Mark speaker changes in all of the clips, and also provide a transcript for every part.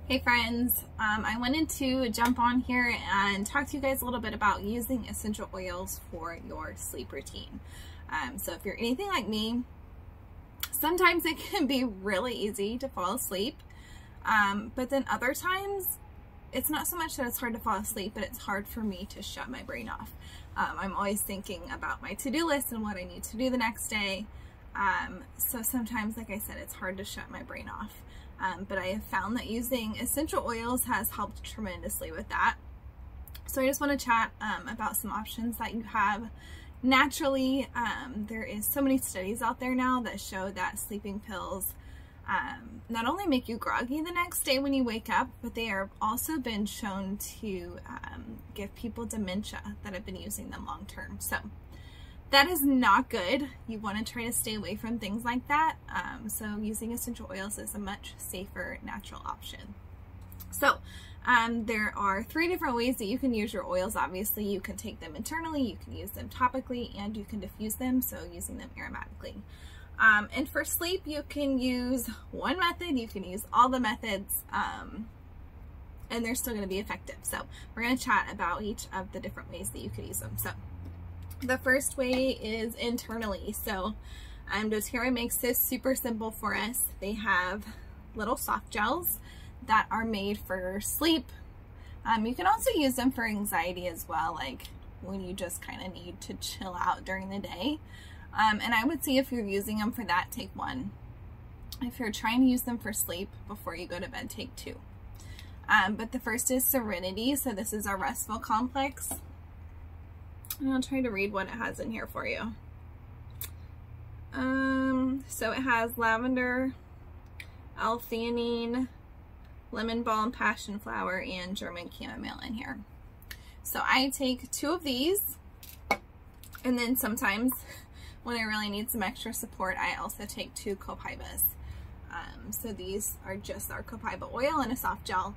Speaker 1: Hey friends, I wanted to jump on here and talk to you guys a little bit about using essential oils for your sleep routine. So if you're anything like me, sometimes it can be really easy to fall asleep, but then other times it's not so much that it's hard to fall asleep, but it's hard for me to shut my brain off. I'm always thinking about my to-do list and what I need to do the next day. So sometimes, like I said, it's hard to shut my brain off. But I have found that using essential oils has helped tremendously with that. So I just want to chat about some options that you have naturally. There is so many studies out there now that show that sleeping pills not only make you groggy the next day when you wake up, but they are also been shown to give people dementia that have been using them long term. So that is not good. You want to try to stay away from things like that. So using essential oils is a much safer natural option. So there are 3 different ways that you can use your oils. Obviously, you can take them internally, you can use them topically, and you can diffuse them, so using them aromatically. And for sleep, you can use one method, you can use all the methods, and they're still going to be effective. So we're going to chat about each of the different ways that you could use them. So the first way is internally. So doTERRA makes this super simple for us. They have little soft gels that are made for sleep. You can also use them for anxiety as well, like when you just kind of need to chill out during the day. And I would say if you're using them for that, take 1. If you're trying to use them for sleep before you go to bed, take 2. But the first is Serenity. So this is our restful complex. And I'll try to read what it has in here for you. So it has lavender, L-theanine, lemon balm, passion flower, and German chamomile in here. So I take 2 of these, and then sometimes when I really need some extra support, I also take 2 copaiba. So these are just our copaiba oil in a soft gel,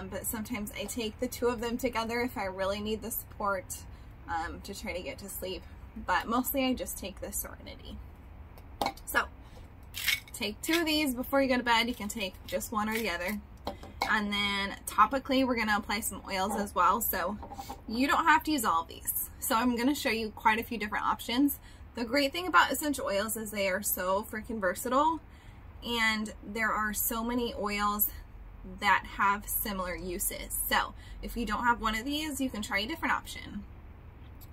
Speaker 1: but sometimes I take the 2 of them together if I really need the support to try to get to sleep, but mostly I just take the Serenity. So take 2 of these before you go to bed. You can take just 1 or the other. And then topically, we're going to apply some oils as well. So you don't have to use all of these. So I'm going to show you quite a few different options. The great thing about essential oils is they are so freaking versatile, and there are so many oils that have similar uses. So if you don't have one of these, you can try a different option.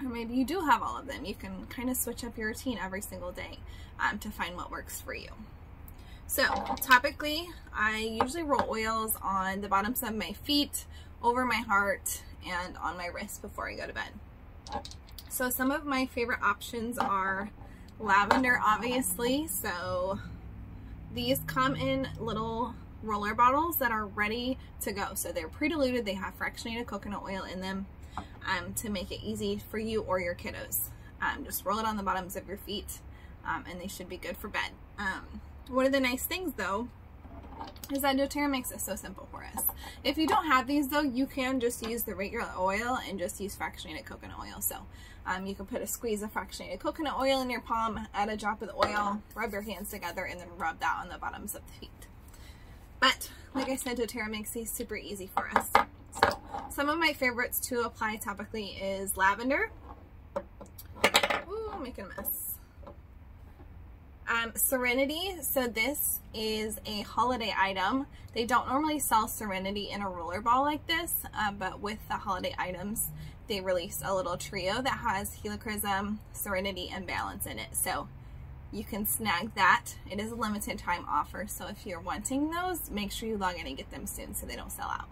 Speaker 1: Or maybe you do have all of them. You can kind of switch up your routine every single day to find what works for you. So topically, I usually roll oils on the bottoms of my feet, over my heart, and on my wrist before I go to bed. So some of my favorite options are lavender, obviously. So these come in little roller bottles that are ready to go. So they're pre-diluted, they have fractionated coconut oil in them. To make it easy for you or your kiddos. Just roll it on the bottoms of your feet, and they should be good for bed. One of the nice things though is that doTERRA makes it so simple for us. If you don't have these though, you can just use the regular oil and just use fractionated coconut oil. So you can put a squeeze of fractionated coconut oil in your palm, add a drop of the oil, rub your hands together, and then rub that on the bottoms of the feet. But like I said, doTERRA makes these super easy for us. So some of my favorites to apply topically is lavender. Ooh, I'm making a mess. Serenity. So this is a holiday item. They don't normally sell Serenity in a roller ball like this, but with the holiday items, they release a little trio that has helichrysum, Serenity, and balance in it. So you can snag that. It is a limited time offer, so if you're wanting those, make sure you log in and get them soon so they don't sell out.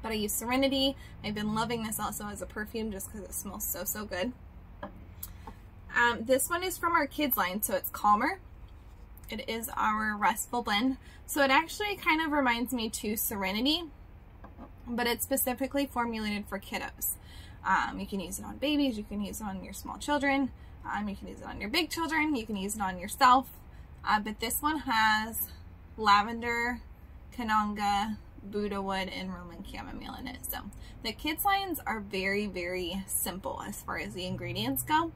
Speaker 1: But I use Serenity. I've been loving this also as a perfume just because it smells so, so good. This one is from our kids line, so it's Calmer. It is our restful blend. So it actually kind of reminds me to Serenity, but it's specifically formulated for kiddos. You can use it on babies, you can use it on your small children, you can use it on your big children, you can use it on yourself. But this one has lavender, cananga, Buddha wood, and Roman chamomile in it. So the kids lines are very, very simple as far as the ingredients go.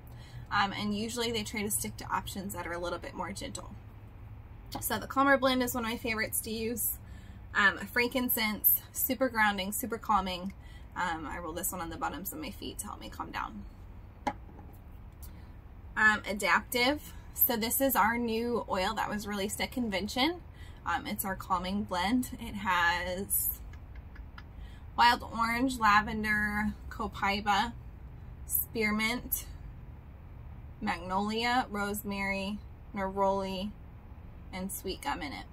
Speaker 1: And usually they try to stick to options that are a little bit more gentle. So the Calmer blend is one of my favorites to use. Frankincense, super grounding, super calming. I roll this one on the bottoms of my feet to help me calm down. Adaptive. So this is our new oil that was released at convention. It's our calming blend. It has wild orange, lavender, copaiba, spearmint, magnolia, rosemary, neroli, and sweet gum in it.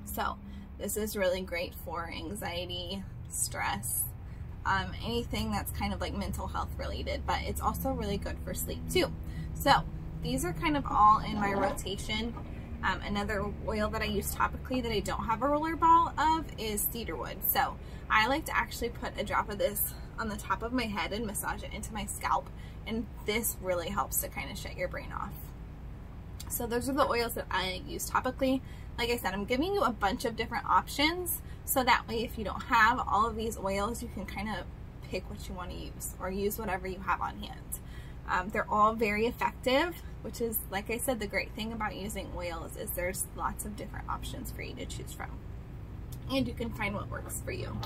Speaker 1: So this is really great for anxiety, stress, anything that's kind of like mental health related, but it's also really good for sleep too. So these are kind of all in my rotation. Another oil that I use topically that I don't have a roller ball of is cedarwood. So I like to actually put a drop of this on the top of my head and massage it into my scalp, and this really helps to kind of shut your brain off. So those are the oils that I use topically. Like I said, I'm giving you a bunch of different options, so that way if you don't have all of these oils, you can kind of pick what you want to use, or use whatever you have on hand. They're all very effective, which is, like I said, the great thing about using oils is there's lots of different options for you to choose from, and you can find what works for you.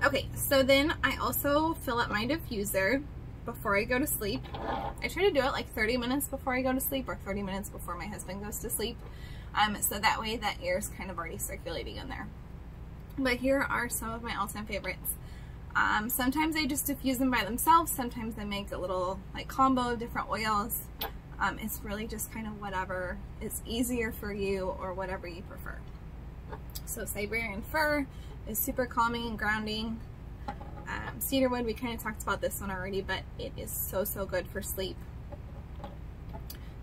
Speaker 1: Okay, so then I also fill up my diffuser before I go to sleep. I try to do it like 30 minutes before I go to sleep, or 30 minutes before my husband goes to sleep, so that way that air is kind of already circulating in there. But here are some of my all-time favorites. Sometimes I just diffuse them by themselves. Sometimes I make a little like combo of different oils. It's really just kind of whatever is easier for you, or whatever you prefer. So Siberian fir is super calming and grounding. Cedarwood, we kind of talked about this one already, but it is so good for sleep.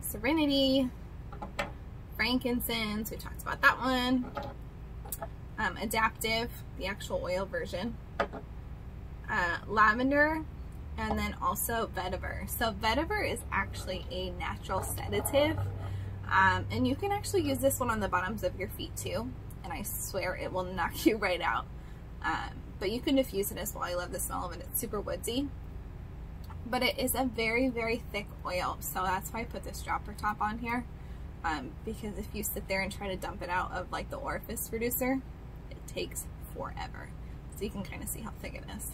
Speaker 1: Serenity, frankincense, we talked about that one. Adaptive, the actual oil version. Lavender, and then also vetiver. So vetiver is actually a natural sedative, and you can actually use this one on the bottoms of your feet too, and I swear it will knock you right out. But you can diffuse it as well. I love the smell of it. It's super woodsy, but it is a very thick oil, so that's why I put this dropper top on here, because if you sit there and try to dump it out of like the orifice reducer, it takes forever. So you can kind of see how thick it is.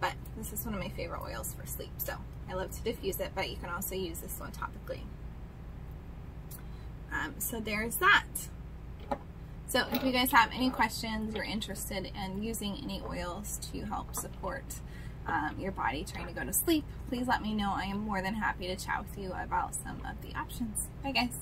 Speaker 1: But this is one of my favorite oils for sleep, so I love to diffuse it, but you can also use this one topically. So there's that. So if you guys have any questions, you're interested in using any oils to help support your body trying to go to sleep, please let me know. I am more than happy to chat with you about some of the options. Bye guys.